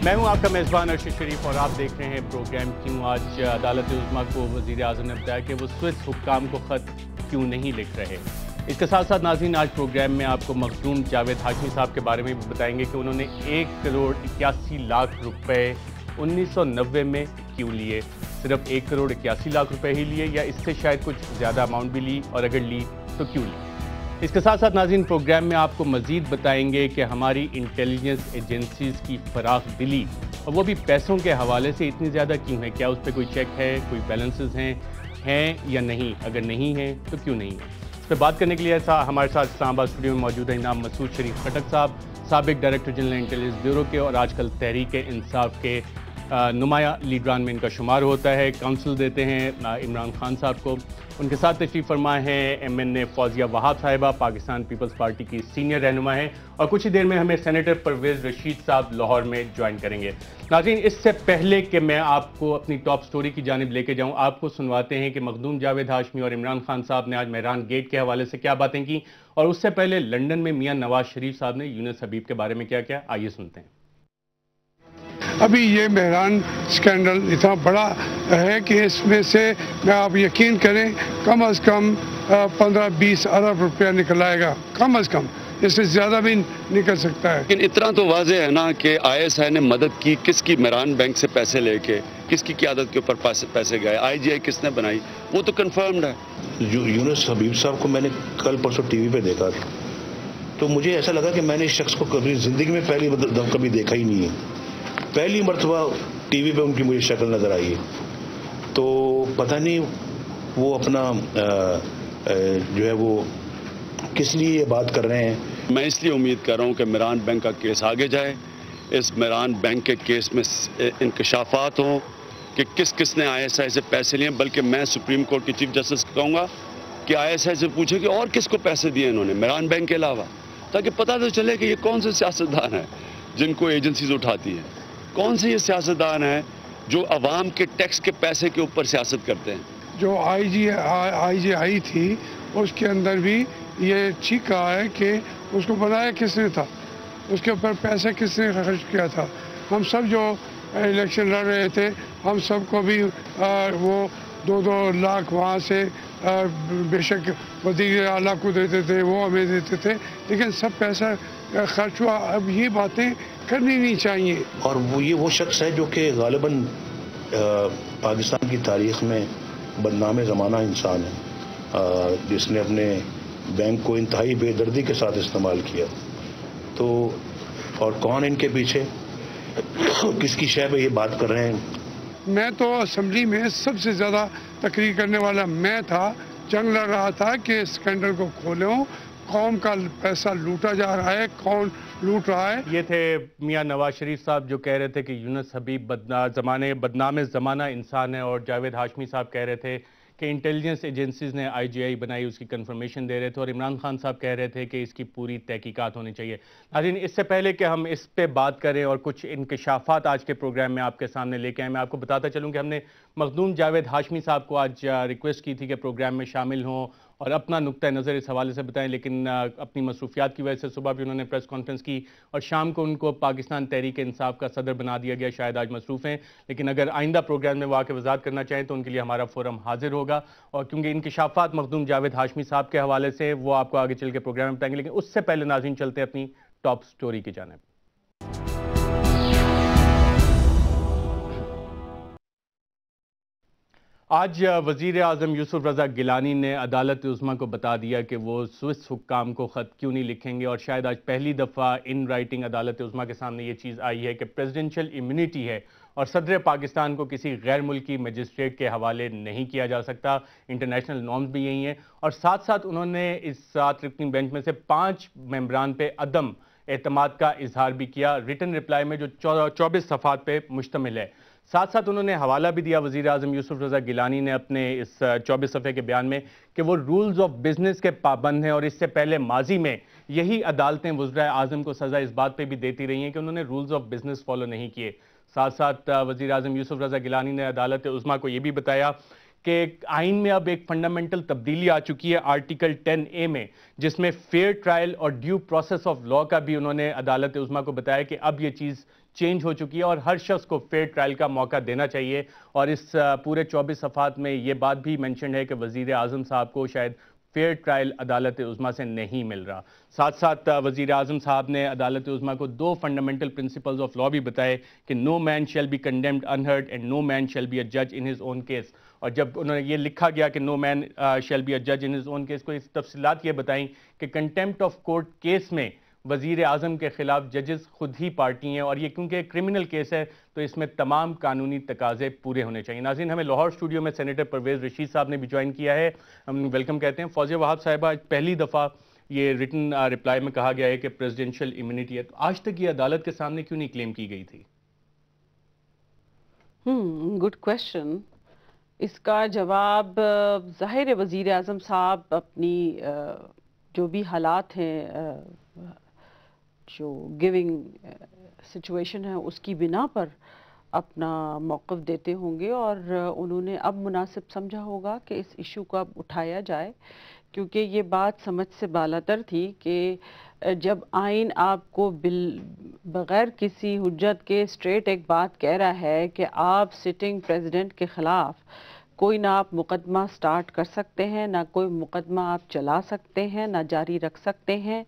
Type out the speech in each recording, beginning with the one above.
میں ہوں آپ کا میزبان ارشد شریف اور آپ دیکھ رہے ہیں پروگرام کیوں۔ آج عدالت عظمیٰ کو وزیر اعظم نے بتایا کہ وہ سوئس حکام کو خط کیوں نہیں لکھ رہے۔ اس کے ساتھ ساتھ ناظرین آج پروگرام میں آپ کو مخدوم جاوید ہاشمی صاحب کے بارے میں بھی بتائیں گے کہ انہوں نے 1,81,00,000 روپے 1990 میں کیوں لیے، صرف 1,81,00,000 روپے ہی لیے یا اس سے شاید کچھ زیادہ اماؤنٹ بھی لی، اور اگر لی تو کیوں لی۔ اس کے ساتھ ساتھ ناظرین پروگرام میں آپ کو مزید بتائیں گے کہ ہماری انٹیلیجنس ایجنسیز کی فراخ دلی اور وہ بھی پیسوں کے حوالے سے اتنی زیادہ کیوں ہے؟ کیا اس پہ کوئی چیک ہے، کوئی بیلنسز ہیں یا نہیں؟ اگر نہیں ہیں تو کیوں نہیں ہیں؟ اس پہ بات کرنے کے لیے ہمارے ساتھ اسلام آباد اسٹوڈیو میں موجود ہے جناب مسعود شریف خٹک صاحب، سابق ڈائریکٹر جنرل انٹیلیجنس بیورو کے اور آج کل تحریک انصاف کے نمایاں لیڈران میں ان کا شمار ہوتا ہے، کاؤنسل دیتے ہیں عمران خان صاحب کو۔ ان کے ساتھ تشریف فرما ہیں MNA فوزیہ وہاب صاحبہ، پاکستان پیپلز پارٹی کی سینئر رہنما ہیں، اور کچھ ہی دیر میں ہمیں سینیٹر پرویز رشید صاحب لاہور میں جوائن کریں گے۔ ناظرین اس سے پہلے کہ میں آپ کو اپنی ٹاپ سٹوری کی جانب لے کے جاؤں، آپ کو سنواتے ہیں کہ مخدوم جاوید ہاشمی اور عمران خان صاحب نے آج مہران گیٹ کے حوالے سے کیا باتیں کی، اور اس سے پہلے لندن میں میاں نواز شریف صاحب نے یونس حبیب کے بارے میں کیا کیا۔ آئیے سنتے ہیں۔ ابھی یہ مہران سکینڈل اتنا بڑا ہے کہ اس میں سے میں آپ یقین کریں کم از کم 15-20 ارب روپیہ نکل آئے گا، کم از کم، اس سے زیادہ بھی نکل سکتا ہے۔ لیکن اتنا تو واضح ہے نا کہ ISI نے مدد کی، کس کی مہران بینک سے پیسے لے کے، کس کی قیادت کے اوپر پیسے گئے، IGI کس نے بنائی، وہ تو کنفرمڈ ہے۔ یونس حبیب صاحب کو میں نے کل پرسوں ٹی وی پہ دیکھا تھا، تو مجھے ایسا لگا کہ میں نے اس شخص کو کبھی زندگی میں پہلی دفعہ کبھی دیکھا ہی نہیں ہے، پہلی مرتبہ ٹی وی پہ ان کی مجھے شکل نظر آئی ہے۔ تو پتہ نہیں وہ اپنا جو ہے وہ کس لیے یہ بات کر رہے ہیں۔ میں اس لیے امید کر رہا ہوں کہ مہران بینک کا کیس آگے جائے، اس مہران بینک کے کیس میں انکشافات ہوں کہ کس کس نے ISI سے پیسے لیے، بلکہ میں سپریم کورٹ کی چیف جسٹس کو کہوں گا کہ ISI سے پوچھے کہ اور کس کو پیسے دیے انہوں نے مہران بینک کے علاوہ، تاکہ پتہ تو چلے کہ یہ کون سے سیاستدان ہیں جن کو ایجنسیز اٹھاتی ہیں، کون سے یہ سیاستدان ہیں جو عوام کے ٹیکس کے پیسے کے اوپر سیاست کرتے ہیں۔ جو IGI تھی اس کے اندر بھی یہ ٹھیک کہا ہے کہ اس کو بنایا کس نے تھا، اس کے اوپر پیسہ کس نے خرچ کیا تھا۔ ہم سب جو الیکشن لڑ رہے تھے، ہم سب کو بھی وہ 2-2 لاکھ وہاں سے بے شک وزیر اعلیٰ کو دیتے تھے، وہ ہمیں دیتے تھے، لیکن سب پیسہ خرچ ہوا۔ اب یہ باتیں کرنی نہیں چاہیے۔ اور وہ شخص ہے جو کہ غالباً پاکستان کی تاریخ میں بدنام زمانہ انسان ہے، جس نے اپنے بینک کو انتہائی بے دردی کے ساتھ استعمال کیا۔ تو اور کون ان کے پیچھے، کس کی شے پہ یہ بات کر رہے ہیں؟ میں تو اسمبلی میں سب سے زیادہ تقریر کرنے والا میں تھا، جنگ لڑ رہا تھا کہ اسکینڈل کو کھولوں، قوم کا پیسہ لوٹا جا رہا ہے، کون لوٹ رہا ہے۔ یہ تھے میاں نواز شریف صاحب جو کہہ رہے تھے کہ یونس حبیب بدنام زمانہ انسان ہے، اور جاوید ہاشمی صاحب کہہ رہے تھے کہ انٹیلیجنس ایجنسیز نے IGI بنائی، اس کی کنفرمیشن دے رہے تھے، اور عمران خان صاحب کہہ رہے تھے کہ اس کی پوری تحقیقات ہونی چاہیے۔ ناظرین اس سے پہلے کہ ہم اس پہ بات کریں اور کچھ انکشافات آج کے پروگرام میں آپ کے سامنے لے کے آئیں، میں آپ کو بتاتا چلوں کہ ہم نے مخدوم جاوید ہاشمی صاحب کو آج ریکویسٹ کی تھی کہ پروگرام میں شامل ہوں اور اپنا نقطہ نظر اس حوالے سے بتائیں، لیکن اپنی مصروفیات کی وجہ سے صبح بھی انہوں نے پریس کانفرنس کی اور شام کو ان کو پاکستان تحریک انصاف کا صدر بنا دیا گیا، شاید آج مصروف ہیں، لیکن اگر آئندہ پروگرام میں وہ آ کے وضاحت کرنا چاہیں تو ان کے لیے ہمارا فورم حاضر ہوگا، اور کیونکہ انکشافات مخدوم جاوید ہاشمی صاحب کے حوالے سے وہ آپ کو آگے چل کے پروگرام میں بتائیں گے، لیکن اس سے پہلے ناظرین چلتے ہیں اپنی ٹاپ سٹوری کی جانب۔ آج وزیر اعظم یوسف رضا گیلانی نے عدالت عظمیٰ کو بتا دیا کہ وہ سوئس حکام کو خط کیوں نہیں لکھیں گے، اور شاید آج پہلی دفعہ ان رائٹنگ عدالت عظمیٰ کے سامنے یہ چیز آئی ہے کہ پریزیڈنشل امیونٹی ہے اور صدر پاکستان کو کسی غیر ملکی مجسٹریٹ کے حوالے نہیں کیا جا سکتا، انٹرنیشنل نارمز بھی یہی ہیں، اور ساتھ ساتھ انہوں نے اس 7 رکنی بینچ میں سے 5 ممبران پہ عدم اعتماد کا اظہار بھی کیا ریٹن رپلائی میں جو 24 صفحات پہ مشتمل ہے۔ ساتھ ساتھ انہوں نے حوالہ بھی دیا وزیر اعظم یوسف رضا گیلانی نے اپنے اس 24 صفحے کے بیان میں کہ وہ رولز آف بزنس کے پابند ہیں، اور اس سے پہلے ماضی میں یہی عدالتیں وزرائے اعظم کو سزا اس بات پہ بھی دیتی رہی ہیں کہ انہوں نے رولز آف بزنس فالو نہیں کیے۔ ساتھ ساتھ وزیر اعظم یوسف رضا گیلانی نے عدالت عظمیٰ کو یہ بھی بتایا کہ آئین میں اب ایک فنڈامنٹل تبدیلی آ چکی ہے آرٹیکل 10A میں، جس میں فیئر ٹرائل اور ڈیو پروسیس آف لاء کا بھی انہوں نے عدالت عظمیٰ کو بتایا کہ اب یہ چیز چینج ہو چکی ہے اور ہر شخص کو فیئر ٹرائل کا موقع دینا چاہیے. اور اس پورے 24 صفحات میں یہ بات بھی مینشن ہے کہ وزیر اعظم صاحب کو شاید فیئر ٹرائل عدالت عظمیٰ سے نہیں مل رہا. ساتھ ساتھ وزیر اعظم صاحب نے عدالت عظمیٰ کو 2 فنڈامنٹل پرنسپلز آف لاء بھی بتائے کہ no man shall be condemned unheard and no man shall be a جج ان ہز اون کیس. اور جب انہوں نے یہ لکھا گیا کہ no man shall be a جج ان ہز اون کیس کو اس تفصیلات یہ بتائیں کہ کنٹیمپٹ آف کورٹ کیس میں وزیر اعظم کے خلاف ججز خود ہی پارٹی ہیں اور یہ کیونکہ ایک کرمنل کیس ہے تو اس میں تمام قانونی تقاضے پورے ہونے چاہیے. ناظرین، ہمیں لاہور اسٹوڈیو میں سینیٹر پرویز رشید صاحب نے بھی جوائن کیا ہے، ہم ویلکم کہتے ہیں. فوزیہ وہاب صاحبہ، پہلی دفعہ یہ ریٹن رپلائی میں کہا گیا ہے کہ پریزیڈنشل امیونٹی ہے، تو آج تک یہ عدالت کے سامنے کیوں نہیں کلیم کی گئی تھی؟ Good question. اس کا جواب ظاہر ہے وزیر اعظم صاحب اپنی جو بھی حالات ہیں، جو گیونگ سچویشن ہے اس کی بنا پر اپنا موقف دیتے ہوں گے، اور انہوں نے اب مناسب سمجھا ہوگا کہ اس ایشو کو اب اٹھایا جائے، کیونکہ یہ بات سمجھ سے بالاتر تھی کہ جب آئین آپ کو بغیر کسی حجت کے اسٹریٹ ایک بات کہہ رہا ہے کہ آپ سٹنگ پریزیڈنٹ کے خلاف کوئی نہ آپ مقدمہ سٹارٹ کر سکتے ہیں، نہ کوئی مقدمہ آپ چلا سکتے ہیں، نہ جاری رکھ سکتے ہیں،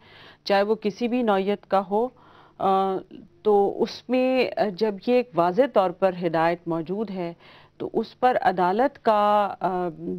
چاہے وہ کسی بھی نوعیت کا ہو، تو اس میں جب یہ ایک واضح طور پر ہدایت موجود ہے تو اس پر عدالت کا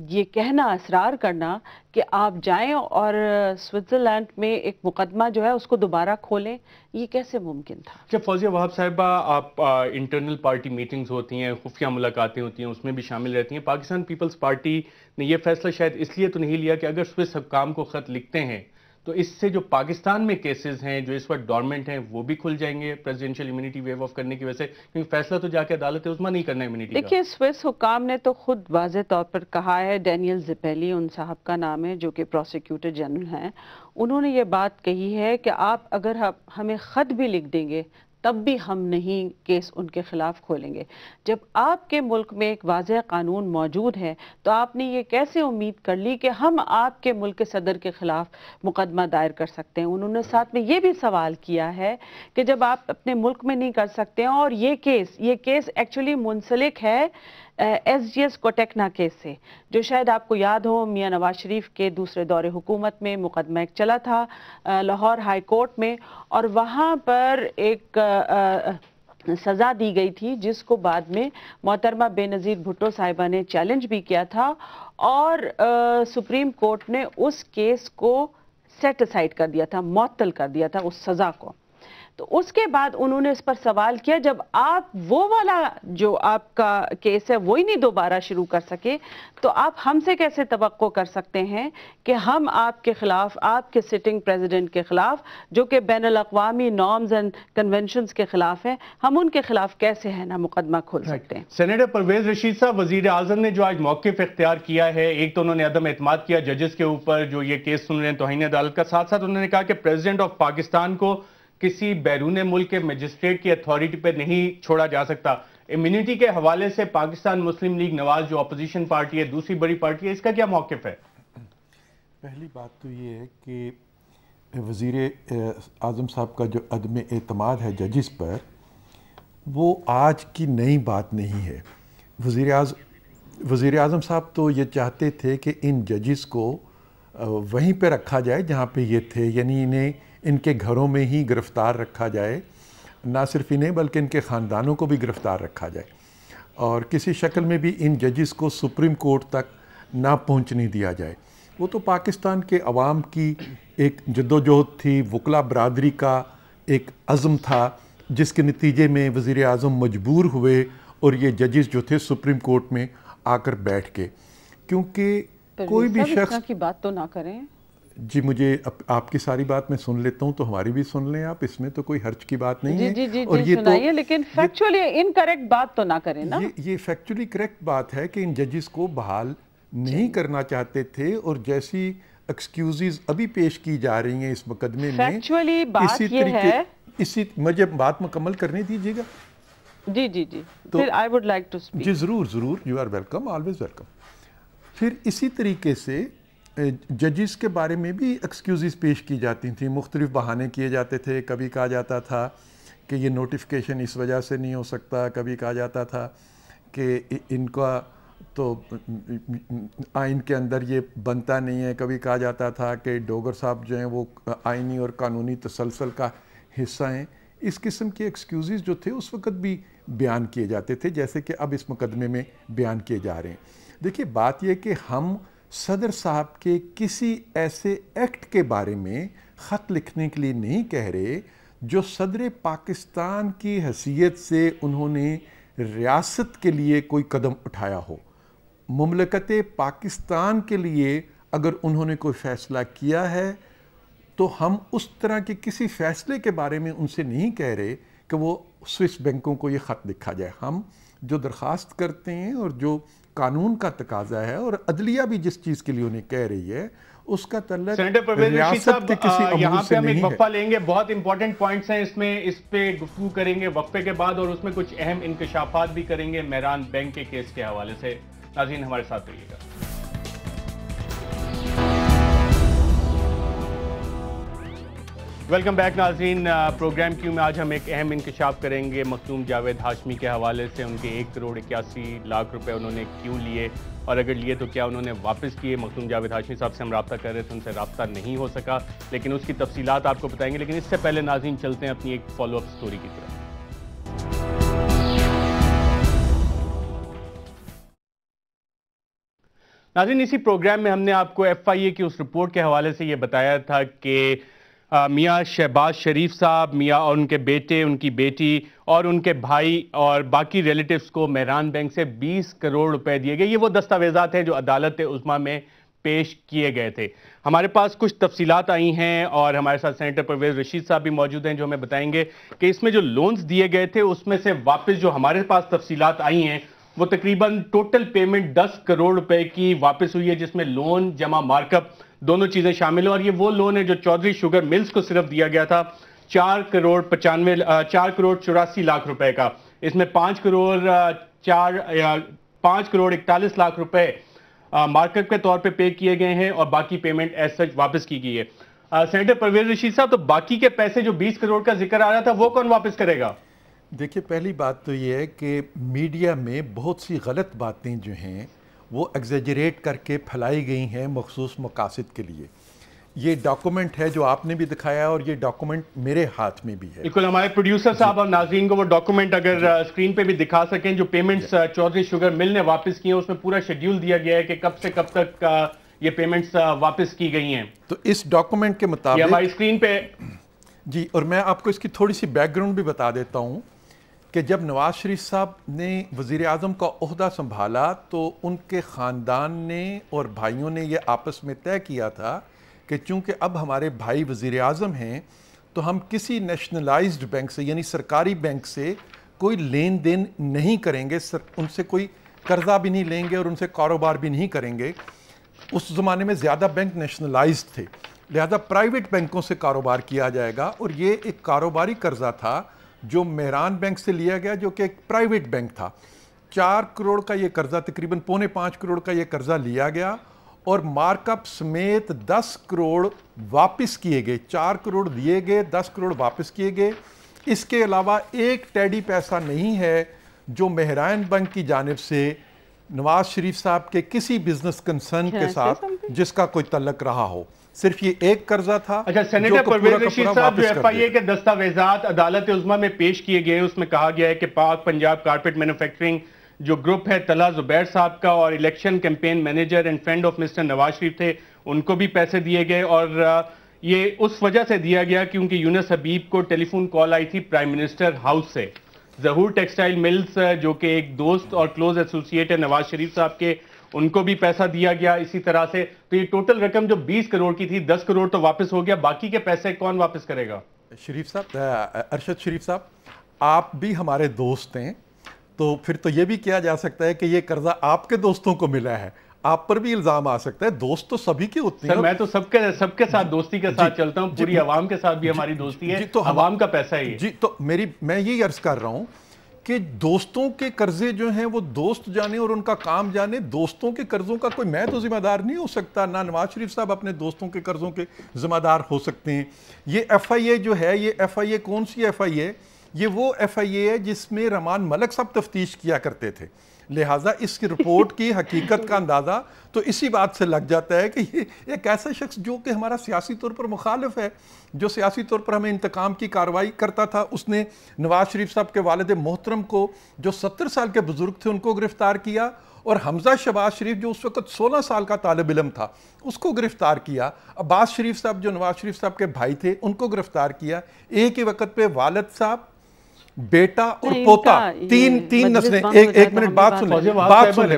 یہ کہنا، اصرار کرنا کہ آپ جائیں اور سوئٹزرلینڈ میں ایک مقدمہ جو ہے اس کو دوبارہ کھولیں، یہ کیسے ممکن تھا؟ جب فوزیہ وہاب صاحبہ، آپ انٹرنل پارٹی میٹنگز ہوتی ہیں، خفیہ ملاقاتیں ہوتی ہیں، اس میں بھی شامل رہتی ہیں. پاکستان پیپلز پارٹی نے یہ فیصلہ شاید اس لیے تو نہیں لیا کہ اگر سوئس حکام کو خط لکھتے ہیں تو اس سے جو پاکستان میں کیسز ہیں جو اس وقت ڈورمنٹ ہیں وہ بھی کھل جائیں گے پریزیڈنشل امیونٹی ویو آف کرنے کی وجہ سے، کیونکہ فیصلہ تو جا کے عدالت عظمیٰ نہیں کرنا امیونٹی کا. دیکھیے، سوئس حکام نے تو خود واضح طور پر کہا ہے، ڈینیل زپیلی ان صاحب کا نام ہے جو کہ پروسیکیوٹر جنرل ہیں، انہوں نے یہ بات کہی ہے کہ آپ اگر ہمیں خط بھی لکھ دیں گے تب بھی ہم نہیں کیس ان کے خلاف کھولیں گے. جب آپ کے ملک میں ایک واضح قانون موجود ہے تو آپ نے یہ کیسے امید کر لی کہ ہم آپ کے ملک کے صدر کے خلاف مقدمہ دائر کر سکتے ہیں؟ انہوں نے ساتھ میں یہ بھی سوال کیا ہے کہ جب آپ اپنے ملک میں نہیں کر سکتے ہیں، اور یہ کیس ایکچولی منسلک ہے ایس جی ایس کوٹیکنا کیس سے، جو شاید آپ کو یاد ہو میاں نواز شریف کے دوسرے دور حکومت میں مقدمہ ایک چلا تھا لاہور ہائی کورٹ میں، اور وہاں پر ایک سزا دی گئی تھی جس کو بعد میں محترمہ بے نظیر بھٹو صاحبہ نے چیلنج بھی کیا تھا، اور سپریم کورٹ نے اس کیس کو سیٹ اسائڈ کر دیا تھا، معطل کر دیا تھا اس سزا کو. تو اس کے بعد انہوں نے اس پر سوال کیا، جب آپ وہ والا جو آپ کا کیس ہے وہی نہیں دوبارہ شروع کر سکے تو آپ ہم سے کیسے توقع کر سکتے ہیں کہ ہم آپ کے خلاف، آپ کے سٹنگ پریزیڈنٹ کے خلاف جو کہ بین الاقوامی نارمز اینڈ کنونشنز کے خلاف ہیں، ہم ان کے خلاف کیسے ہے نا مقدمہ کھول سکتے ہیں؟ سینیٹر پرویز رشید صاحب، وزیر اعظم نے جو آج موقف اختیار کیا ہے، ایک تو انہوں نے عدم اعتماد کیا ججز کے اوپر جو یہ کیس سن رہے ہیں توہین عدالت کا، ساتھ ساتھ انہوں نے کہا کہ پریزیڈنٹ آف پاکستان کو کسی بیرون ملک کے مجسٹریٹ کی اتھارٹی پہ نہیں چھوڑا جا سکتا. امیونٹی کے حوالے سے پاکستان مسلم لیگ نواز جو اپوزیشن پارٹی ہے، دوسری بڑی پارٹی ہے، اس کا کیا موقف ہے؟ پہلی بات تو یہ ہے کہ وزیر اعظم صاحب کا جو عدم اعتماد ہے ججز پر، وہ آج کی نئی بات نہیں ہے. وزیر اعظم صاحب تو یہ چاہتے تھے کہ ان ججز کو وہیں پہ رکھا جائے جہاں پہ یہ تھے، یعنی انہیں ان کے گھروں میں ہی گرفتار رکھا جائے، نہ صرف انہیں بلکہ ان کے خاندانوں کو بھی گرفتار رکھا جائے، اور کسی شکل میں بھی ان ججز کو سپریم کورٹ تک نہ پہنچنے دیا جائے. وہ تو پاکستان کے عوام کی ایک جدوجہد تھی، وکلا برادری کا ایک عزم تھا، جس کے نتیجے میں وزیر اعظم مجبور ہوئے اور یہ ججز جو تھے سپریم کورٹ میں آ کر بیٹھ کے. کیونکہ کوئی بھی شخص کی بات تو نہ کریں. جی مجھے آپ کی ساری بات میں سن لیتا ہوں تو ہماری بھی سن لیں آپ، اس میں تو کوئی حرج کی بات نہیں ہے. جی اور یہ سنائیے، لیکن فیکچولی انکریکٹ بات تو نہ کریں نا. یہ فیکچولی کریکٹ بات ہے کہ ان ججز کو بحال نہیں کرنا چاہتے تھے، اور جیسی ایکسکیوزز ابھی پیش کی جا رہی ہیں اس مقدمے میں، فیکچولی بات یہ ہے، مجھے بات مکمل کرنے دیجیے گا. جی پھر I would like to speak. جی ضرور، you are welcome, always welcome. پھر اسی طریقے سے ججز کے بارے میں بھی ایکسکیوزز پیش کی جاتی تھیں، مختلف بہانے کیے جاتے تھے. کبھی کہا جاتا تھا کہ یہ نوٹیفیکیشن اس وجہ سے نہیں ہو سکتا، کبھی کہا جاتا تھا کہ ان کا تو آئین کے اندر یہ بنتا نہیں ہے، کبھی کہا جاتا تھا کہ ڈوگر صاحب جو ہیں وہ آئینی اور قانونی تسلسل کا حصہ ہیں. اس قسم کے ایکسکیوزز جو تھے اس وقت بھی بیان کیے جاتے تھے، جیسے کہ اب اس مقدمے میں بیان کیے جا رہے ہیں. دیکھیے بات یہ کہ ہم صدر صاحب کے کسی ایسے ایکٹ کے بارے میں خط لکھنے کے لیے نہیں کہہ رہے جو صدر پاکستان کی حیثیت سے انہوں نے ریاست کے لیے کوئی قدم اٹھایا ہو. مملکت پاکستان کے لیے اگر انہوں نے کوئی فیصلہ کیا ہے تو ہم اس طرح کے کسی فیصلے کے بارے میں ان سے نہیں کہہ رہے کہ وہ سوئس بینکوں کو یہ خط لکھا جائے. ہم جو درخواست کرتے ہیں اور جو قانون کا تقاضا ہے اور عدلیہ بھی جس چیز کے لیے انہیں کہہ رہی ہے اس کا تعلق ریاست کے کسی امور سے نہیں ہے. ہم ایک وقفہ لیں گے، بہت امپورٹنٹ پوائنٹس ہیں اس پہ گفتگو کریں گے وقفے کے بعد، اور اس میں کچھ اہم انکشافات بھی کریں گے مہران بینک کے کیس کے حوالے سے. ناظرین ہمارے ساتھ رہیے گا. ویلکم بیک ناظرین. پروگرام کیوں میں آج ہم ایک اہم انکشاف کریں گے مخدوم جاوید ہاشمی کے حوالے سے. ان کے 1.81 کروڑ انہوں نے کیوں لیے، اور اگر لیے تو کیا انہوں نے واپس کیے. مخدوم جاوید ہاشمی صاحب سے ہم رابطہ کر رہے تھے، ان سے رابطہ نہیں ہو سکا، لیکن اس کی تفصیلات آپ کو بتائیں گے. لیکن اس سے پہلے ناظرین چلتے ہیں اپنی ایک فالو اپ سٹوری کی طرف. ناظرین اسی پروگرام میں ہم نے آپ کو FIA کی اس رپورٹ کے حوالے سے یہ بتایا تھا کہ میاں شہباز شریف صاحب، میاں اور ان کے بیٹے، ان کی بیٹی اور ان کے بھائی اور باقی ریلیٹیوز کو مہران بینک سے 20 کروڑ روپے دیے گئے. یہ وہ دستاویزات ہیں جو عدالت عظمیٰ میں پیش کیے گئے تھے. ہمارے پاس کچھ تفصیلات آئی ہیں اور ہمارے ساتھ سینیٹر پرویز رشید صاحب بھی موجود ہیں جو ہمیں بتائیں گے کہ اس میں جو لونز دیے گئے تھے اس میں سے واپس جو ہمارے پاس تفصیلات آئی ہیں وہ تقریباً ٹوٹل پیمنٹ 10 کروڑ روپے کی واپس ہوئی ہے، جس میں لون جمع مارک اپ دونوں چیزیں شامل ہیں. اور یہ وہ لون ہے جو چودھری شوگر ملز کو صرف دیا گیا تھا 4 کروڑ 84 لاکھ روپے کا. اس میں 5 کروڑ 41 لاکھ روپے مارک اپ کے طور پہ پے کیے گئے ہیں اور باقی پیمنٹ ایز سچ واپس کی گئی ہے. سینیٹر پرویز رشید صاحب، تو باقی کے پیسے جو 20 کروڑ کا ذکر آ رہا تھا وہ کون واپس کرے گا؟ دیکھیے پہلی بات تو یہ ہے کہ میڈیا میں بہت سی غلط باتیں جو ہیں وہ ایگزیجریٹ کر کے پھیلائی گئی ہیں مخصوص مقاصد کے لیے. یہ ڈاکومنٹ ہے جو آپ نے بھی دکھایا اور یہ ڈاکومنٹ میرے ہاتھ میں بھی ہے. بالکل، ہمارے پروڈیوسر صاحب اور ناظرین کو وہ ڈاکومنٹ اگر اسکرین پہ بھی دکھا سکیں جو پیمنٹس چودھری شوگر مل نے واپس کی ہیں، اس میں پورا شیڈیول دیا گیا ہے کہ کب سے کب تک یہ پیمنٹس واپس کی گئی ہیں. تو اس ڈاکومنٹ کے مطابق یہ ہماری اسکرین پہ جی، اور میں آپ کو اس کی تھوڑی سی بیک گراؤنڈ بھی بتا دیتا ہوں کہ جب نواز شریف صاحب نے وزیر اعظم کا عہدہ سنبھالا تو ان کے خاندان نے اور بھائیوں نے یہ آپس میں طے کیا تھا کہ چونکہ اب ہمارے بھائی وزیر اعظم ہیں تو ہم کسی نیشنلائزڈ بینک سے یعنی سرکاری بینک سے کوئی لین دین نہیں کریں گے، ان سے کوئی قرضہ بھی نہیں لیں گے اور ان سے کاروبار بھی نہیں کریں گے. اس زمانے میں زیادہ بینک نیشنلائزڈ تھے، لہذا پرائیویٹ بینکوں سے کاروبار کیا جائے گا. اور یہ ایک کاروباری قرضہ تھا جو مہران بینک سے لیا گیا جو کہ ایک پرائیویٹ بینک تھا. 4 کروڑ کا یہ قرضہ، تقریباً 5.25 کروڑ کا یہ قرضہ لیا گیا اور مارک اپ سمیت 10 کروڑ واپس کیے گئے. 4 کروڑ دیے گئے، 10 کروڑ واپس کیے گئے. اس کے علاوہ ایک ٹیڈی پیسہ نہیں ہے جو مہران بینک کی جانب سے نواز شریف صاحب کے کسی بزنس کنسرن کے ساتھ جس کا کوئی تعلق رہا ہو. صرف یہ ایک قرضہ تھا. اچھا سینیٹر پرویز رشید صاحب، جو FIA کے دستاویزات عدالت عظمیٰ میں پیش کیے گئے ہیں اس میں کہا گیا ہے کہ پاک پنجاب کارپیٹ مینوفیکچرنگ جو گروپ ہے طلحہ زبیر صاحب کا اور election campaign manager and friend of mister Nawaz Sharif تھے، ان کو بھی پیسے دیے گئے. اور یہ اس وجہ سے دیا گیا کیونکہ یونس حبیب کو ٹیلی فون کال آئی تھی پرائم منسٹر ہاؤس سے. ظہور ٹیکسٹائل ملز جو کہ ایک دوست اور کلوز ایسوسیٹ ہے نواز شریف صاحب کے، ان کو بھی پیسہ دیا گیا اسی طرح سے. تو یہ ٹوٹل رقم جو 20 کروڑ کی تھی 10 کروڑ تو واپس ہو گیا، باقی کے پیسے کون واپس کرے گا؟ شریف صاحب، ارشد شریف صاحب، آپ بھی ہمارے دوست ہیں تو پھر تو یہ بھی کیا جا سکتا ہے کہ یہ قرضہ آپ کے دوستوں کو ملا ہے. آپ پر بھی الزام آ سکتا ہے. دوست تو سبھی کے ہوتے ہیں. سر میں تو سب کے ساتھ دوستی کے ساتھ چلتا ہوں، پوری عوام کے ساتھ بھی ہماری دوستی ہے، عوام کا پیسہ ہی ہے. جی تو میں یہی عرض کر رہا ہوں کہ دوستوں کے قرضے جو ہیں وہ دوست جانے اور ان کا کام جانے. دوستوں کے قرضوں کا کوئی میں تو ذمہ دار نہیں ہو سکتا, نہ نواز شریف صاحب اپنے دوستوں کے قرضوں کے ذمہ دار ہو سکتے ہیں. یہ ایف آئی اے جو ہے, یہ ایف آئی اے کون سی ایف آئی اے؟ یہ وہ ایف آئی اے ہے جس میں رحمان ملک صاحب تفتیش کیا کرتے تھے. لہٰذا اس کی رپورٹ کی حقیقت کا اندازہ تو اسی بات سے لگ جاتا ہے کہ یہ ایک ایسا شخص جو کہ ہمارا سیاسی طور پر مخالف ہے, جو سیاسی طور پر ہمیں انتقام کی کارروائی کرتا تھا, اس نے نواز شریف صاحب کے والد محترم کو جو 70 سال کے بزرگ تھے ان کو گرفتار کیا, اور حمزہ شہباز شریف جو اس وقت 16 سال کا طالب علم تھا اس کو گرفتار کیا. عباس شریف صاحب جو نواز شریف صاحب کے بھائی تھے ان کو گرفتار کیا. ایک ہی وقت پہ والد صاحب, بیٹا اور پوتا, تین نسلیں. ایک منٹ بات سن لیں.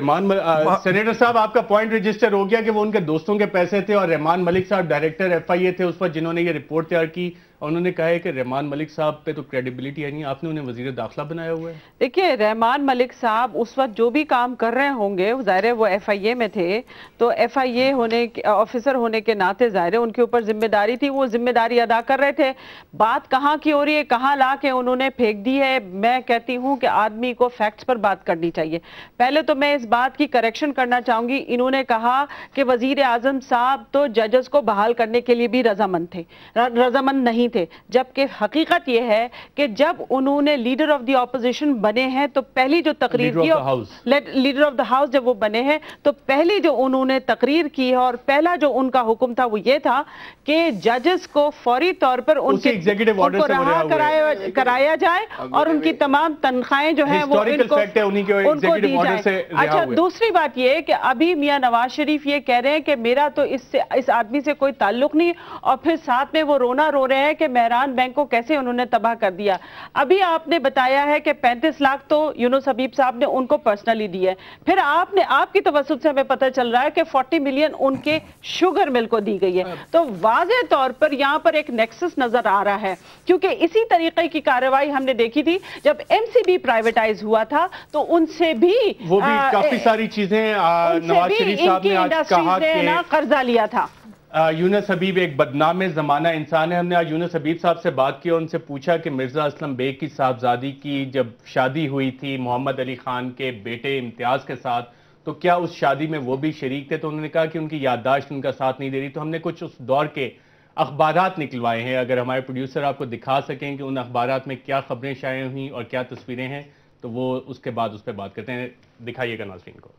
سینیٹر صاحب آپ کا پوائنٹ رجسٹر ہو گیا کہ وہ ان کے دوستوں کے پیسے تھے, اور رحمان ملک صاحب ڈائریکٹر ایف آئی اے تھے اس پر جنہوں نے یہ رپورٹ تیار کی, اور انہوں نے کہا ہے کہ رحمان ملک صاحب پہ تو کریڈیبلٹی ہے نہیں, آپ نے انہیں وزیر داخلہ بنایا ہوا ہے. دیکھیے رحمان ملک صاحب اس وقت جو بھی کام کر رہے ہوں گے, ظاہر ہے وہ ایف آئی اے میں تھے, تو ایف آئی اے ہونے آفیسر ہونے کے ناطے ظاہر ہے ان کے اوپر ذمہ داری تھی, وہ ذمہ داری ادا کر رہے تھے. بات کہاں کی ہو رہی ہے, کہاں لا کے انہوں نے پھینک دی ہے. میں کہتی ہوں کہ آدمی کو فیکٹس پر بات کرنی چاہیے. پہلے تو میں اس بات کی کریکشن کرنا چاہوں گی, انہوں نے کہا کہ وزیر اعظم صاحب تو ججز کو بحال کرنے کے لیے بھی رضامند نہیں تھے, جبکہ حقیقت یہ ہے کہ جب انہوں نے لیڈر آف دی اپوزیشن بنے ہیں تو پہلی جو تقریر کی, لیڈر آف دا ہاؤس جب وہ بنے ہیں تو پہلی جو انہوں نے تقریر کی ہے اور پہلا جو ان کا حکم تھا وہ یہ تھا کہ ججز کو فوری طور پر ان کو رہا کرایا جائے اور ان کی تمام تنخواہیں جو ہیں وہ ان کو دی جائے. اچھا, دوسری بات یہ کہ ابھی میاں نواز شریف یہ کہہ رہے ہیں کہ میرا تو اس آدمی سے کوئی تعلق نہیں, اور پھر ساتھ میں وہ رونا رو رہے ہیں کہ مہران بینک کو کیسے انہوں نے تباہ کر دیا. ابھی آپ نے بتایا ہے کہ 35 لاکھ تو یونس حبیب صاحب نے ان کو پرسنلی دی ہے, پھر آپ کی توسط سے ہمیں پتہ چل رہا ہے کہ 40 ملین ان کے شوگر مل کو دی گئی ہے. تو واضح طور پر یہاں پر ایک نیکسس نظر آ رہا ہے, کیونکہ اسی طریقے کی کارروائی ہم نے دیکھی تھی جب ایم سی بی پرائیویٹائز ہوا تھا, تو ان سے بھی وہ بھی کافی ساری چیزیں نواز شریف صاحب نے آج کہا کہ قرضہ لیا تھا. یونس حبیب ایک بدنام زمانہ انسان ہے. ہم نے آج یونس حبیب صاحب سے بات کی اور ان سے پوچھا کہ مرزا اسلم بیگ کی صاحبزادی کی جب شادی ہوئی تھی محمد علی خان کے بیٹے امتیاز کے ساتھ, تو کیا اس شادی میں وہ بھی شریک تھے؟ تو انہوں نے کہا کہ ان کی یادداشت ان کا ساتھ نہیں دے رہی. تو ہم نے کچھ اس دور کے اخبارات نکلوائے ہیں, اگر ہمارے پروڈیوسر آپ کو دکھا سکیں کہ ان اخبارات میں کیا خبریں شائع ہوئیں اور کیا تصویریں ہیں, تو وہ اس کے بعد اس پہ بات کرتے ہیں. دکھائیے گا ناظرین کو.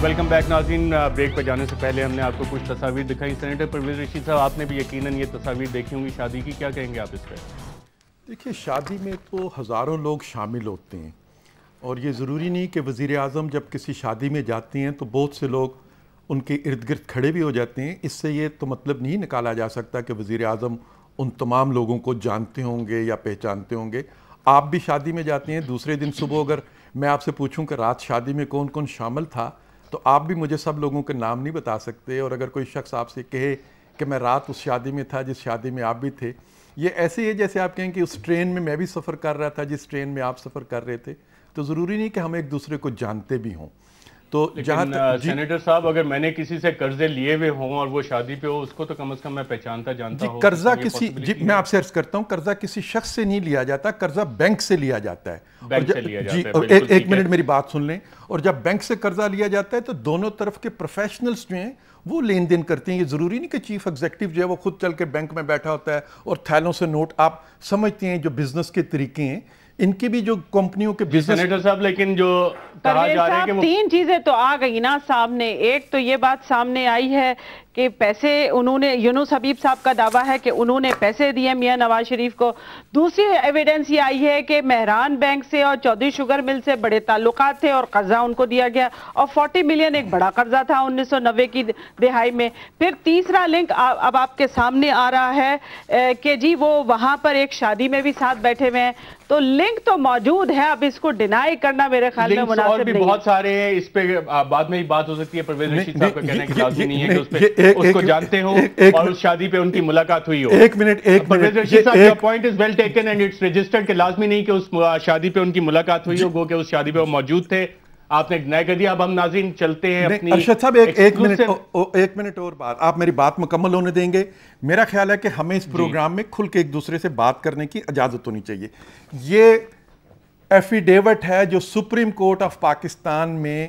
ویلکم بیک ناظرین. بریک پہ جانے سے پہلے ہم نے آپ کو کچھ تصاویر دکھائی. سینیٹر پرویز رشید صاحب, آپ نے بھی یقیناً یہ تصاویر دیکھی ہوں گی شادی کی, کیا کہیں گے آپ اس پہ؟ دیکھیے, شادی میں تو ہزاروں لوگ شامل ہوتے ہیں, اور یہ ضروری نہیں کہ وزیر اعظم جب کسی شادی میں جاتے ہیں تو بہت سے لوگ ان کے ارد گرد کھڑے بھی ہو جاتے ہیں. اس سے یہ تو مطلب نہیں نکالا جا سکتا کہ وزیر اعظم ان تمام لوگوں کو جانتے ہوں گے یا پہچانتے ہوں گے. آپ بھی شادی میں جاتے ہیں, دوسرے دن صبح اگر میں آپ سے پوچھوں کہ رات شادی میں کون کون شامل تھا, تو آپ بھی مجھے سب لوگوں کے نام نہیں بتا سکتے. اور اگر کوئی شخص آپ سے کہے کہ میں رات اس شادی میں تھا جس شادی میں آپ بھی تھے, یہ ایسے ہی ہے جیسے آپ کہیں کہ اس ٹرین میں بھی سفر کر رہا تھا جس ٹرین میں آپ سفر کر رہے تھے. تو ضروری نہیں کہ ہم ایک دوسرے کو جانتے بھی ہوں. تو سینیٹر صاحب, اگر میں نے کسی سے قرضے لیے ہوئے ہوں اور وہ شادی پہ ہو, اس کو تو کم از کم میں پہچانتا جانتا ہوں. قرضہ کسی, میں آپ سے عرض کرتا ہوں, قرضہ کسی شخص سے نہیں لیا جاتا, قرضہ بینک سے لیا جاتا ہے. ایک منٹ میری بات سن لیں. اور جب بینک سے قرضہ لیا جاتا ہے تو دونوں طرف کے پروفیشنلز جو ہیں وہ لین دین کرتے ہیں. یہ ضروری نہیں کہ چیف ایگزیکٹو جو ہے وہ خود چل کے بینک میں بیٹھا ہوتا ہے اور تھیلوں سے نوٹ. آپ سمجھتے ہیں جو بزنس کے طریقے ہیں, ان کی بھی جو کمپنیوں کے بزنس. سینیٹر صاحب, لیکن جو کہا جا رہا ہے کہ تین چیزیں تو آ گئی نا سامنے. ایک تو یہ بات سامنے آئی ہے کہ پیسے انہوں نے, یونس حبیب صاحب کا دعویٰ ہے کہ انہوں نے پیسے دیے میاں نواز شریف کو. دوسری ایویڈنس یہ آئی ہے کہ مہران بینک سے اور چودھری شوگر مل سے بڑے تعلقات تھے اور قرضہ ان کو دیا گیا, اور 40 ملین ایک بڑا قرضہ تھا 1990 کی دہائی میں. پھر تیسرا لنک اب آپ کے سامنے آ رہا ہے کہ جی وہ وہاں پر ایک شادی میں بھی ساتھ بیٹھے ہوئے ہیں. تو لنک تو موجود ہے, اب اس کو ڈینائی کرنا میرے خیال میں مناسب اور بھی نہیں. بہت سارے ہیں, اس پہ بعد میں ہی بات ہو سکتی ہے. پرویز رشید صاحب کا کہنا ہے کہ لازمی نہیں ہے کہ اس کو جانتے ہو اور اس شادی پہ ان کی ملاقات ہوئی ہو. ایک منٹ پرویز رشید صاحب کا point is well taken and it's registered کہ لازمی نہیں کہ اس شادی پہ ان کی ملاقات ہوئی ہو, گو کہ اس شادی پہ وہ موجود تھے. آپ نے ڈینائی کر دیا. اب ہم ناظرین چلتے ہیں اپنی ارشد صاحب ایک منٹ اور بات, آپ میری بات مکمل ہونے دیں گے؟ میرا خیال ہے کہ ہمیں اس پروگرام میں کھل کے ایک دوسرے سے بات کرنے کی اجازت ہونی چاہیے. یہ ایفیڈیوٹ ہے جو سپریم کورٹ آف پاکستان میں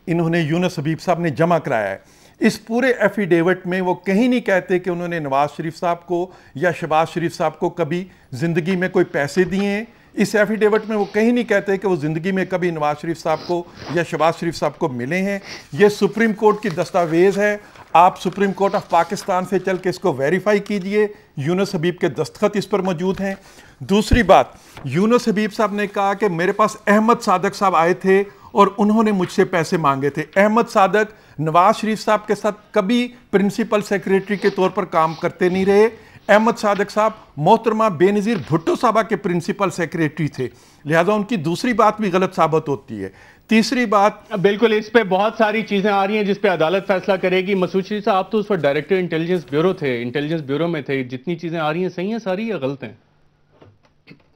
انہوں نے یونس حبیب صاحب نے جمع کرایا ہے. اس پورے ایفیڈیوٹ میں وہ کہیں نہیں کہتے کہ انہوں نے نواز شریف صاحب کو یا شہباز شریف صاحب کو کبھی زندگی میں کوئی پیسے دیے ہیں. اس ایفیڈیوٹ میں وہ کہیں نہیں کہتے کہ وہ زندگی میں کبھی نواز شریف صاحب کو یا شہباز شریف صاحب کو ملے ہیں. یہ سپریم کورٹ کی دستاویز ہے. آپ سپریم کورٹ آف پاکستان سے چل کے اس کو ویریفائی کیجئے. یونس حبیب کے دستخط اس پر موجود ہیں. دوسری بات, یونس حبیب صاحب نے کہا کہ میرے پاس احمد صادق صاحب آئے تھے اور انہوں نے مجھ سے پیسے مانگے تھے. احمد صادق نواز شریف صاحب کے ساتھ کبھی پرنسپل سیکریٹری کے طور پر کام کرتے نہیں رہے. احمد صادق صاحب محترمہ بے نظیر بھٹو صاحبہ کے پرنسپل سیکریٹری تھے, لہذا ان کی دوسری بات بھی غلط ثابت ہوتی ہے. تیسری بات, بالکل اس پہ بہت ساری چیزیں آ رہی ہیں جس پہ عدالت فیصلہ کرے گی. مسعود شریف صاحب آپ تو اس پر ڈائریکٹر انٹیلیجنس بیورو تھے, انٹیلیجنس بیورو میں تھے. جتنی چیزیں آ رہی ہیں صحیح ہیں ساری یا غلط ہیں؟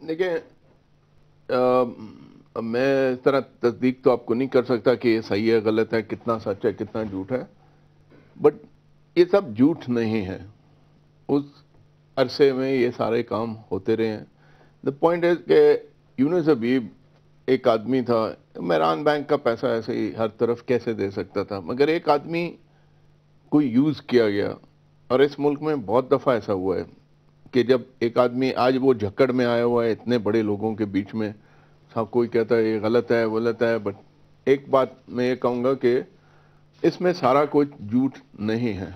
دیکھیں, میں اس طرح تصدیق تو آپ کو نہیں کر سکتا کہ یہ صحیح ہے غلط ہے, کتنا سچ ہے کتنا جھوٹ ہے, بٹ یہ سب جھوٹ نہیں ہے. اس عرصے میں یہ سارے کام ہوتے رہے ہیں. دا پوائنٹ ہے کہ یونس حبیب ایک آدمی تھا, مہران بینک کا پیسہ ایسے ہی ہر طرف کیسے دے سکتا تھا, مگر ایک آدمی کو یوز کیا گیا. اور اس ملک میں بہت دفعہ ایسا ہوا ہے کہ جب ایک آدمی آج وہ جھکڑ میں آیا ہوا ہے اتنے بڑے لوگوں کے بیچ میں, سب کوئی کہتا ہے یہ غلط ہے غلط ہے, بٹ ایک بات میں یہ کہوں گا کہ اس میں سارا کچھ جھوٹ نہیں ہے.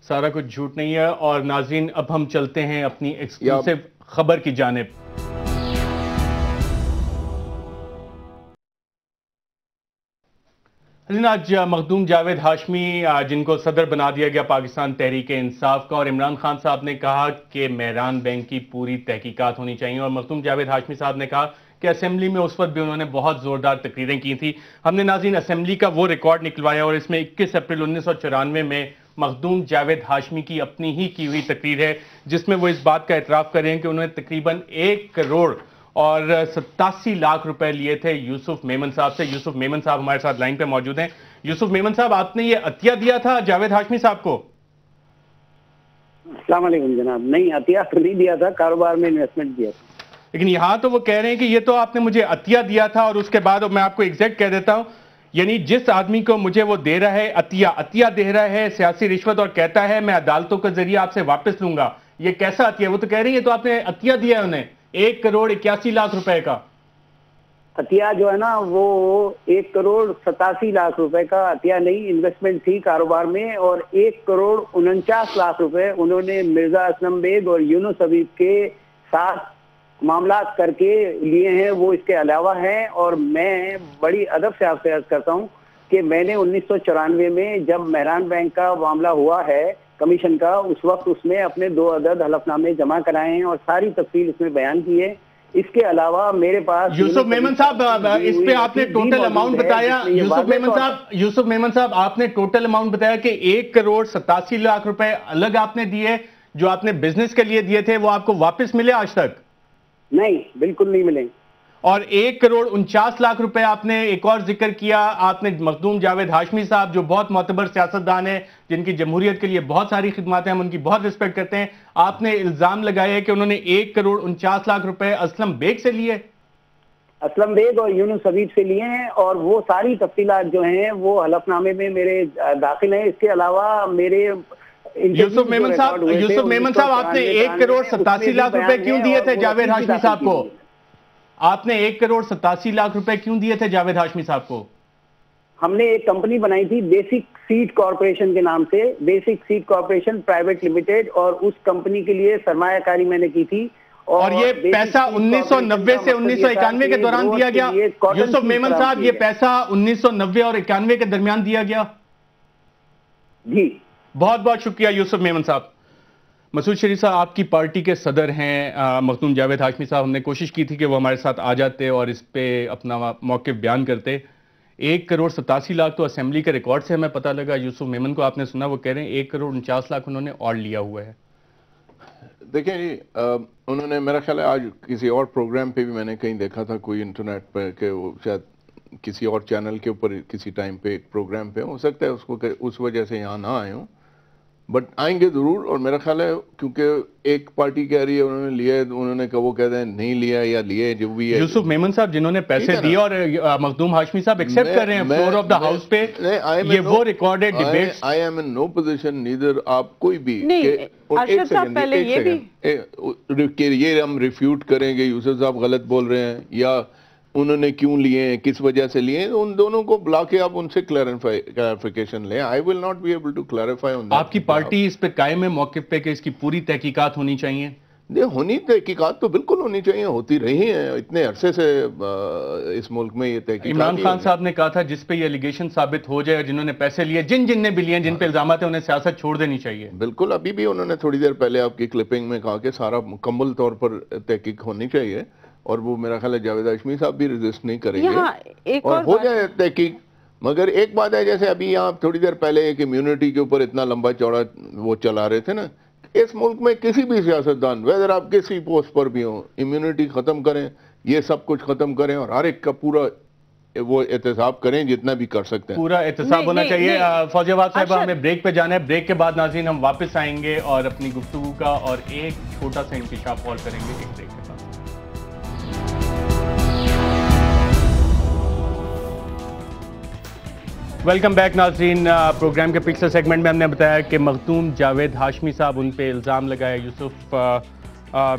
سارا کچھ جھوٹ نہیں ہے. اور ناظرین اب ہم چلتے ہیں اپنی ایکسکلوسیو خبر کی جانب. آج مخدوم جاوید ہاشمی جن کو صدر بنا دیا گیا پاکستان تحریک انصاف کا, اور عمران خان صاحب نے کہا کہ مہران بینک کی پوری تحقیقات ہونی چاہیے. اور مخدوم جاوید ہاشمی صاحب نے کہا کہ اسمبلی میں اس وقت بھی انہوں نے بہت زوردار تقریریں کی تھی. ہم نے ناظرین اسمبلی کا وہ ریکارڈ نکلوایا اور اس میں 21 اپریل 1994 میں مخدوم جاوید ہاشمی کی اپنی ہی کی ہوئی تقریر ہے جس میں وہ اس بات کا اعتراف کر رہے ہیں کہ انہوں نے تقریباً 1 کروڑ اور 87 لاکھ روپے لیے تھے یوسف میمن صاحب سے. یوسف میمن صاحب ہمارے ساتھ لائن پہ موجود ہیں. یوسف میمن صاحب, آپ نے یہ عطیہ دیا تھا جاوید ہاشمی صاحب کو؟ السلام علیکم جناب. نہیں, عطیہ نہیں دیا تھا, کاروبار میں انویسٹمنٹ کیا تھا. لیکن یہاں تو وہ کہہ رہے ہیں کہ یہ تو آپ نے مجھے عطیہ دیا تھا, اور اس کے بعد میں آپ کو ایگزیکٹ کہہ دیتا ہوں, یعنی جس آدمی کو مجھے وہ دے رہا ہے عطیہ دے رہا ہے سیاسی رشوت, اور کہتا ہے میں عدالتوں کے ذریعے آپ سے واپس لوں گا, یہ کیسا عطیہ؟ وہ تو کہہ رہی ہے تو آپ نے عطیہ دیا ہے انہیں 1 کروڑ 81 لاکھ روپے کا. عطیہ جو ہے نا وہ 1 کروڑ 87 لاکھ روپے کا عطیہ نہیں, انویسٹمنٹ تھی کاروبار میں, اور 1 کروڑ 49 لاکھ روپے انہوں نے مرزا اسلم بیگ اور یونس حبیب کے ساتھ معاملات کر کے لیے ہیں, وہ اس کے علاوہ ہیں. اور میں بڑی ادب سے آپ سے عرض کرتا ہوں کہ میں نے 1994 میں جب مہران بینک کا معاملہ ہوا ہے کمیشن کا, اس وقت اس میں اپنے 2 عدد حلف نامے جمع کرائے ہیں اور ساری تفصیل اس میں بیان کی ہے. اس کے علاوہ میرے پاس یوسف میمن صاحب اس پہ آپ نے ٹوٹل اماؤنٹ بتایا. یوسف میمن صاحب آپ نے ٹوٹل اماؤنٹ بتایا کہ 1 کروڑ 87 لاکھ روپے الگ آپ نے دیے, جو آپ نے بزنس کے لیے دیے تھے وہ آپ کو واپس ملے آج تک؟ نہیں, بالکل نہیں ملے. اور 1 کروڑ 49 لاکھ روپے آپ نے ایک اور ذکر کیا, آپ نے مخدوم جاوید ہاشمی صاحب جو بہت معتبر سیاستدان ہیں جن کی جمہوریت کے لیے بہت ساری خدمات ہیں, ہم ان کی بہت رسپیکٹ کرتے ہیں, آپ نے الزام لگایا ہے کہ انہوں نے 1 کروڑ 49 لاکھ روپے اسلم بیگ سے لیے. اسلم بیگ اور یونس حبیب سے لیے ہیں, اور وہ ساری تفصیلات جو ہیں وہ حلف نامے میں میرے داخل ہیں. اس کے علاوہ میرے یوسف میمن صاحب آپ نے 1 کروڑ 87 لاکھ روپے کیوں دیے تھے جاوید ہاشمی صاحب کو؟ آپ نے 1 کروڑ 87 لاکھ روپے کیوں دیے تھے جاوید ہاشمی صاحب کو؟ ہم نے ایک کمپنی بنائی تھی بیسک سیڈ کارپوریشن کے نام سے, basic seed corporation private limited, اور اس کمپنی کے لیے سرمایہ کاری میں نے کی تھی. اور یہ پیسہ 1990 سے 1991 کے دوران دیا گیا. یوسف میمن صاحب, یہ پیسہ 1990 اور 91 کے درمیان دیا گیا. جی بہت بہت شکریہ یوسف میمن صاحب. مسعود شریف صاحب آپ کی پارٹی کے صدر ہیں مخدوم جاوید ہاشمی صاحب. ہم نے کوشش کی تھی کہ وہ ہمارے ساتھ آ جاتے اور اس پہ اپنا موقف بیان کرتے. 1,87,00,000 تو اسمبلی کے ریکارڈ سے ہمیں پتہ لگا. یوسف میمن کو آپ نے سنا, وہ کہہ رہے ہیں 1,49,00,000 انہوں نے اور لیا ہوا ہے. دیکھیں جی, انہوں نے میرا خیال ہے آج کسی اور پروگرام پہ بھی میں نے کہیں دیکھا تھا, کوئی انٹرنیٹ پہ, کہ وہ شاید کسی اور چینل کے اوپر کسی ٹائم پہ ایک پروگرام پہ, ہو سکتا ہے اس کو کہ اس وجہ سے یہاں نہ آئے ہوں, بٹ آئیں گے ضرور. اور میرا خیال ہے کیونکہ ایک پارٹی کہہ رہی ہے انہوں نے لیا ہے, انہوں نے کہا وہ کہتے ہیں نہیں لیا یا لیے, جو بھی ہے. یوسف میمن صاحب جنہوں نے پیسے دیے اور مخدوم ہاشمی صاحب ایکسیپٹ کر رہے ہیں فلور آف دا ہاؤس پہ, یہ وہ recorded debates. I'm in no position neither آپ کوئی بھی ارشد صاحب پہلے یہ بھی کہ یہ ہم ریفیوٹ کریں گے یوسف صاحب غلط بول رہے ہیں یا انہوں نے کیوں لیے ہیں, کس وجہ سے لیے ہیں, ان دونوں کو بلا کے آپ ان سے کلیریفیکیشن لیں. I will not be able to clarify on that. آپ کی پارٹی اس پہ قائم ہے موقف پہ کہ اس کی پوری تحقیقات ہونی چاہیے؟ ہونی تحقیقات تو بالکل ہونی چاہیے, ہوتی رہی ہیں اتنے عرصے سے اس ملک میں یہ تحقیقات. عمران خان صاحب نے کہا تھا جس پہ یہ الیگیشن ثابت ہو جائے, جنہوں نے پیسے لیے, جن نے بھی لیے, جن پہ الزامات ہیں, انہیں سیاست چھوڑ دینی چاہیے. بالکل, ابھی بھی انہوں نے تھوڑی دیر پہلے آپ کی کلپنگ میں کہا کہ سارا مکمل طور پر تحقیق ہونی چاہیے, اور وہ میرا خیال ہے جاوید ہاشمی صاحب بھی ریزسٹ نہیں کریں گے اور ہو جائے تحقیق. مگر ایک بات ہے, جیسے ابھی یہاں تھوڑی دیر پہلے ایک امیونٹی کے اوپر اتنا لمبا چوڑا وہ چلا رہے تھے نا, اس ملک میں کسی بھی سیاستدان ویدر آپ کسی پوسٹ پر بھی ہوں, امیونٹی ختم کریں, یہ سب کچھ ختم کریں, اور ہر ایک کا پورا وہ احتساب کریں جتنا بھی کر سکتے ہیں. پورا احتساب ہونا چاہیے. فوزیہ واد صاحبہ ہمیں بریک پہ جانا ہے, بریک کے بعد ناظرین ہم واپس آئیں گے اور اپنی گفتگو کا اور ایک چھوٹا سا انکشاف اور کریں گے ایک بریک کے بعد. ویلکم بیک ناظرین. پروگرام کے پچھلے سیگمنٹ میں ہم نے بتایا کہ مخدوم جاوید ہاشمی صاحب, ان پہ الزام لگایا یوسف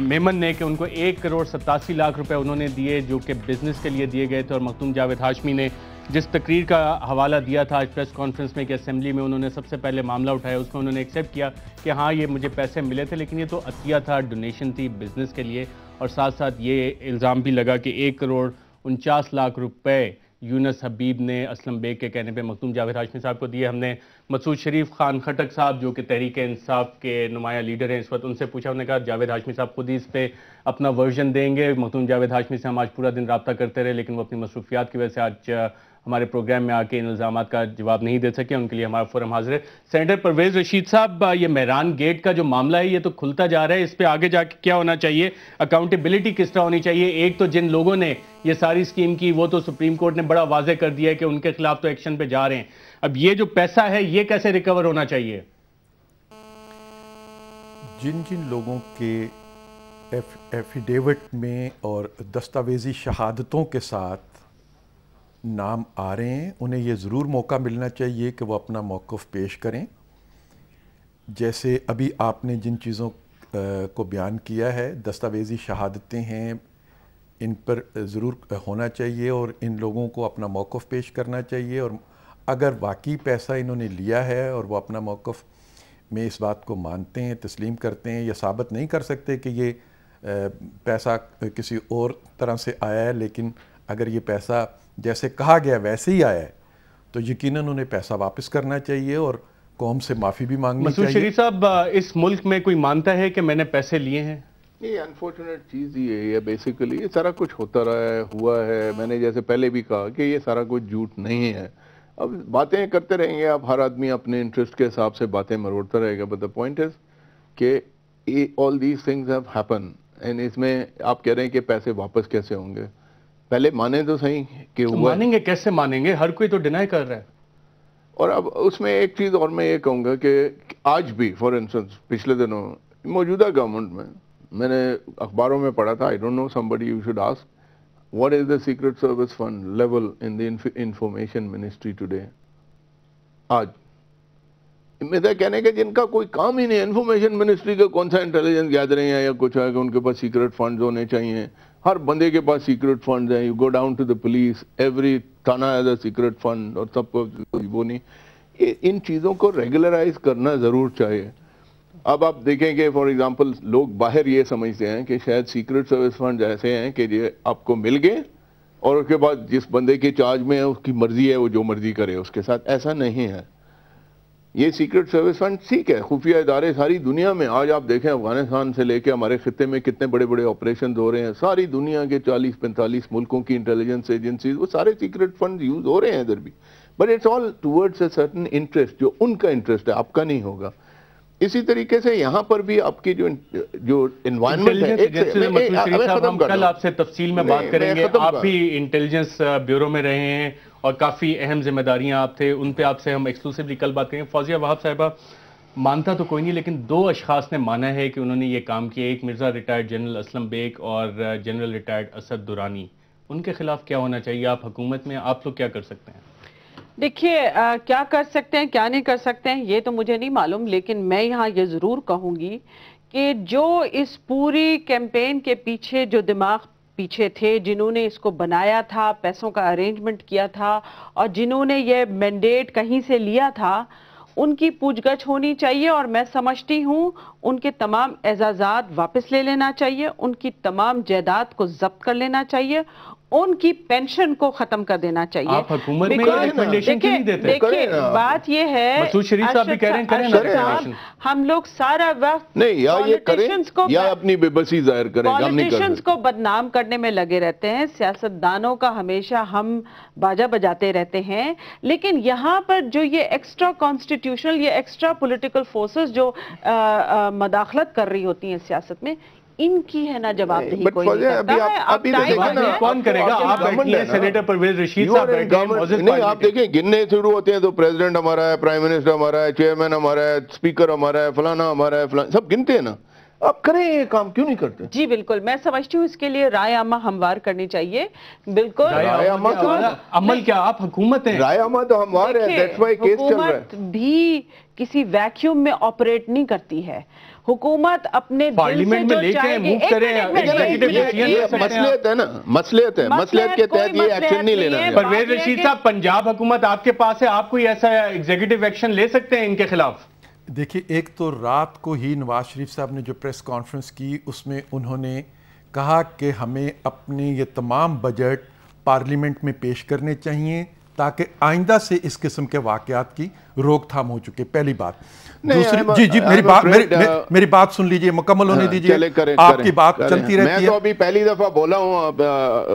میمن نے کہ ان کو 1,87,00,000 روپے انہوں نے دیے جو کہ بزنس کے لیے دیے گئے تھے. اور مخدوم جاوید ہاشمی نے جس تقریر کا حوالہ دیا تھا آج پریس کانفرنس میں کہ اسمبلی میں انہوں نے سب سے پہلے معاملہ اٹھایا, اس میں انہوں نے ایکسیپٹ کیا کہ ہاں یہ مجھے پیسے ملے تھے, لیکن یہ تو عطیہ تھا, ڈونیشن تھی بزنس کے لیے. اور ساتھ ساتھ یہ الزام بھی لگا کہ 1,49,00,000 روپے یونس حبیب نے اسلم بیگ کے کہنے پہ مخدوم جاوید ہاشمی صاحب کو دیے. ہم نے مسعود شریف خان خٹک صاحب جو کہ تحریک انصاف کے نمایاں لیڈر ہیں اس وقت, ان سے پوچھا, انہوں نے کہا جاوید ہاشمی صاحب خود ہی اس پہ اپنا ورژن دیں گے. مخدوم جاوید ہاشمی سے ہم آج پورا دن رابطہ کرتے رہے, لیکن وہ اپنی مصروفیات کی وجہ سے آج ہمارے پروگرام میں آ کے ان الزامات کا جواب نہیں دے سکے. ان کے لیے ہمارا فورم حاضر ہے. سینیٹر پرویز رشید صاحب, یہ مہران گیٹ کا جو معاملہ ہے یہ تو کھلتا جا رہا ہے, اس پہ آگے جا کے کیا ہونا چاہیے, اکاؤنٹیبلٹی کس طرح ہونی چاہیے؟ ایک تو جن لوگوں نے یہ ساری اسکیم کی وہ تو سپریم کورٹ نے بڑا واضح کر دیا ہے کہ ان کے خلاف تو ایکشن پہ جا رہے ہیں. اب یہ جو پیسہ ہے یہ کیسے ریکور ہونا چاہیے؟ جن لوگوں کے ایفیڈیوٹ میں اور دستاویزی شہادتوں کے ساتھ نام آ رہے ہیں, انہیں یہ ضرور موقع ملنا چاہیے کہ وہ اپنا موقف پیش کریں. جیسے ابھی آپ نے جن چیزوں کو بیان کیا ہے, دستاویزی شہادتیں ہیں, ان پر ضرور ہونا چاہیے اور ان لوگوں کو اپنا موقف پیش کرنا چاہیے. اور اگر واقعی پیسہ انہوں نے لیا ہے اور وہ اپنا موقف میں اس بات کو مانتے ہیں, تسلیم کرتے ہیں, یا ثابت نہیں کر سکتے کہ یہ پیسہ کسی اور طرح سے آیا ہے, لیکن اگر یہ پیسہ جیسے کہا گیا ویسے ہی آیا ہے تو یقیناً انہیں پیسہ واپس کرنا چاہیے اور قوم سے معافی بھی مانگنی چاہیے. مسعود شریف صاحب, اس ملک میں کوئی مانتا ہے کہ میں نے پیسے لیے ہیں؟ یہ انفارچونیٹ چیز ہی ہے بیسیکلی. یہ سارا کچھ ہوتا رہا ہے, ہوا ہے. میں نے جیسے پہلے بھی کہا کہ یہ سارا کچھ جھوٹ نہیں ہے. اب باتیں کرتے رہیں گے آپ, ہر آدمی اپنے انٹرسٹ کے حساب سے باتیں مروڑتا رہے گا, بٹ دا پوائنٹ از کہ all these things have happen. And اس میں آپ کہہ رہے ہیں کہ پیسے واپس کیسے ہوں گے, پہلے مانیں تو صحیح کہ ہوا. مانیں گے کیسے مانیں گے, ہر کوئی تو ڈینائی کر رہا ہے. اور اب اس میں ایک چیز اور میں یہ کہوں گا کہ آج بھی فار انسٹنس پچھلے دنوں موجودہ گورنمنٹ میں نے اخباروں میں پڑھا تھا, I don't know, somebody you should ask, what is the Secret Service fund level in the information ministry today? آج میرا کہنے کہ جن کا کوئی کام ہی نہیں, انفارمیشن منسٹری کا کون سا انٹیلیجنس گیدرنگ ہے یا کچھ ہے کہ ان کے پاس سیکرٹ فنڈز ہونے چاہیے, ہر بندے کے پاس سیکرٹ فنڈز ہیں. You go down to the police, every تھانہ ہیز اے سیکرٹ فنڈ, اور سب کو وہ نہیں. ان چیزوں کو ریگولرائز کرنا ضرور چاہیے. اب آپ دیکھیں کہ فار ایگزامپل لوگ باہر یہ سمجھتے ہیں کہ شاید سیکرٹ سروس فنڈ ایسے ہیں کہ یہ آپ کو مل گئے اور اس کے بعد جس بندے کے چارج میں ہے اس کی مرضی ہے وہ جو مرضی کرے اس کے ساتھ. ایسا نہیں ہے. یہ سیکرٹ سروس فنڈ ٹھیک ہے, خفیہ ادارے ساری دنیا میں, آج آپ دیکھیں افغانستان سے لے کے ہمارے خطے میں کتنے بڑے بڑے آپریشنز ہو رہے ہیں, ساری دنیا کے 40-45 ملکوں کی انٹیلیجنس ایجنسیز, وہ سارے سیکرٹ فنڈ یوز ہو رہے ہیں ادھر بھی. But it's all towards a certain interest, جو ان کا انٹرسٹ ہے, آپ کا نہیں ہوگا. اسی طریقے سے یہاں پر بھی آپ کی جو انوائرمنٹ ہے, ہم کل آپ سے تفصیل میں بات کریں گے. آپ بھی انٹیلیجنس بیورو میں رہے ہیں اور کافی اہم ذمہ داریاں آپ تھے, ان پہ آپ سے ہم ایکسکلوسیولی کل بات کریں گے. فوزیہ وہاب صاحبہ, مانتا تو کوئی نہیں لیکن 2 اشخاص نے مانا ہے کہ انہوں نے یہ کام کیا, ایک مرزا ریٹائرڈ جنرل اسلم بیگ اور جنرل ریٹائرڈ اسد درانی. ان کے خلاف کیا ہونا چاہیے؟ آپ حکومت میں, آپ لوگ کیا کر سکتے ہیں؟ دیکھیے کیا کر سکتے ہیں کیا نہیں کر سکتے ہیں یہ تو مجھے نہیں معلوم, لیکن میں یہاں یہ ضرور کہوں گی کہ جو اس پوری کیمپین کے پیچھے جو دماغ پیچھے تھے, جنہوں نے اس کو بنایا تھا, پیسوں کا ارینجمنٹ کیا تھا اور جنہوں نے یہ مینڈیٹ کہیں سے لیا تھا, ان کی پوچھ گچھ ہونی چاہیے. اور میں سمجھتی ہوں ان کے تمام اعزازات واپس لے لینا چاہیے, ان کی تمام جائیداد کو ضبط کر لینا چاہیے, ان کی پینشن کو ختم کر دینا چاہیے. آپ حکومت میں یہ ریکمنڈیشن کیوں نہیں دیتے؟ دیکھیں بات یہ ہے, مسعود شریف صاحب بھی کہہ رہے ہیں کریں ریکمنڈیشن. ہم لوگ سارا وقت نہیں, یا یہ کریں یا اپنی بے بسی ظاہر کریں, ہم نہیں کریں. پولیٹیشنز کو بدنام کرنے میں لگے رہتے ہیں, سیاستدانوں کا ہمیشہ ہم باجا بجاتے رہتے ہیں, لیکن یہاں پر جو یہ ایکسٹرا کانسٹیٹیوشنل یا ایکسٹرا پولیٹیکل فورسز جو مداخلت کر رہی ہوتی ہیں سیاست میں, ان کی ہے نا جواب دہی کوئی نہیں کرتا ہے. کون کرے گا؟ آپ بیٹھیے, سینیٹر پرویز رشید صاحب بیٹھے ہیں. نہیں, آپ دیکھیں گننے شروع ہوتے ہیں تو پریزیڈنٹ ہمارا ہے, پرائم منسٹر ہمارا ہے, چیئرمین ہمارا ہے, اسپیکر ہمارا ہے, فلانا ہمارا ہے, فلانا, سب گنتے ہیں نا. آپ کریں یہ کام, کیوں نہیں کرتے؟ جی بالکل, میں سمجھتی ہوں اس کے لیے رائے عامہ ہموار کرنی چاہیے. بالکل رائے عامہ عمل کیا, آپ حکومت ہیں, رائے عامہ تو ہموار ہے, دیٹس وائی کیس چل رہا ہے. حکومت بھی کسی ویکیوم میں آپریٹ نہیں کرتی ہے. حکومت اپنے پارلیمنٹ میں لے کے موو کریں, مسئلیت ہے نا, مسئلیت ہے, مسئلیت کے تحت یہ ایکشن نہیں لینا ہے. پرویز رشید صاحب, پنجاب حکومت آپ کے پاس ہے, آپ کوئی ایسا ایگزیکٹو ایکشن لے سکتے ہیں ان کے خلاف؟ دیکھیے, ایک تو رات کو ہی نواز شریف صاحب نے جو پریس کانفرنس کی, اس میں انہوں نے کہا کہ ہمیں اپنے یہ تمام بجٹ پارلیمنٹ میں پیش کرنے چاہیے تاکہ آئندہ سے اس قسم کے واقعات کی روک تھام ہو چکے. پہلی بات. دوسری, جی میری بات سن لیجئے, مکمل ہونے دیجئے, آپ کی بات چلتی رہتی ہے. میں تو ابھی پہلی دفعہ بولا ہوں,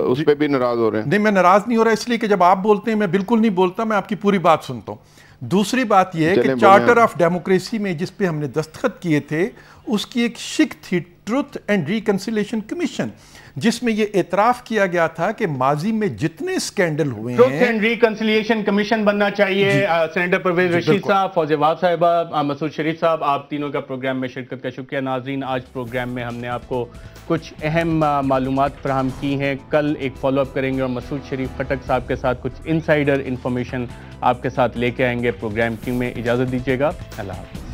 اس پہ بھی ناراض ہو رہے ہیں. نہیں, میں ناراض نہیں ہو رہا, اس لیے کہ جب آپ بولتے ہیں میں بالکل نہیں بولتا, میں آپ کی پوری بات سنتا ہوں. دوسری بات یہ ہے کہ چارٹر آف ڈیموکریسی میں جس پہ ہم نے دستخط کیے تھے, اس کی ایک شق تھی ٹروتھ اینڈ ریکنسیلیشن کمیشن, جس میں یہ اعتراف کیا گیا تھا کہ ماضی میں جتنے سکینڈل ہوئے ہیں, ٹروتھ اینڈ ریکنسیلیشن کمیشن بننا چاہیے. سینیٹر پرویز رشید صاحب, فوزیہ وہاب صاحبہ, مسعود شریف صاحب, آپ تینوں کا پروگرام میں شرکت کا شکریہ. ناظرین, آج پروگرام میں ہم نے آپ کو کچھ اہم معلومات فراہم کی ہیں. کل ایک فالو اپ کریں گے اور مسعود شریف خٹک صاحب کے ساتھ کچھ انسائیڈر انفارمیشن آپ کے ساتھ لے کے آئیں گے. پروگرام کیوں میں اجازت دیجیے گا. اللہ حافظ.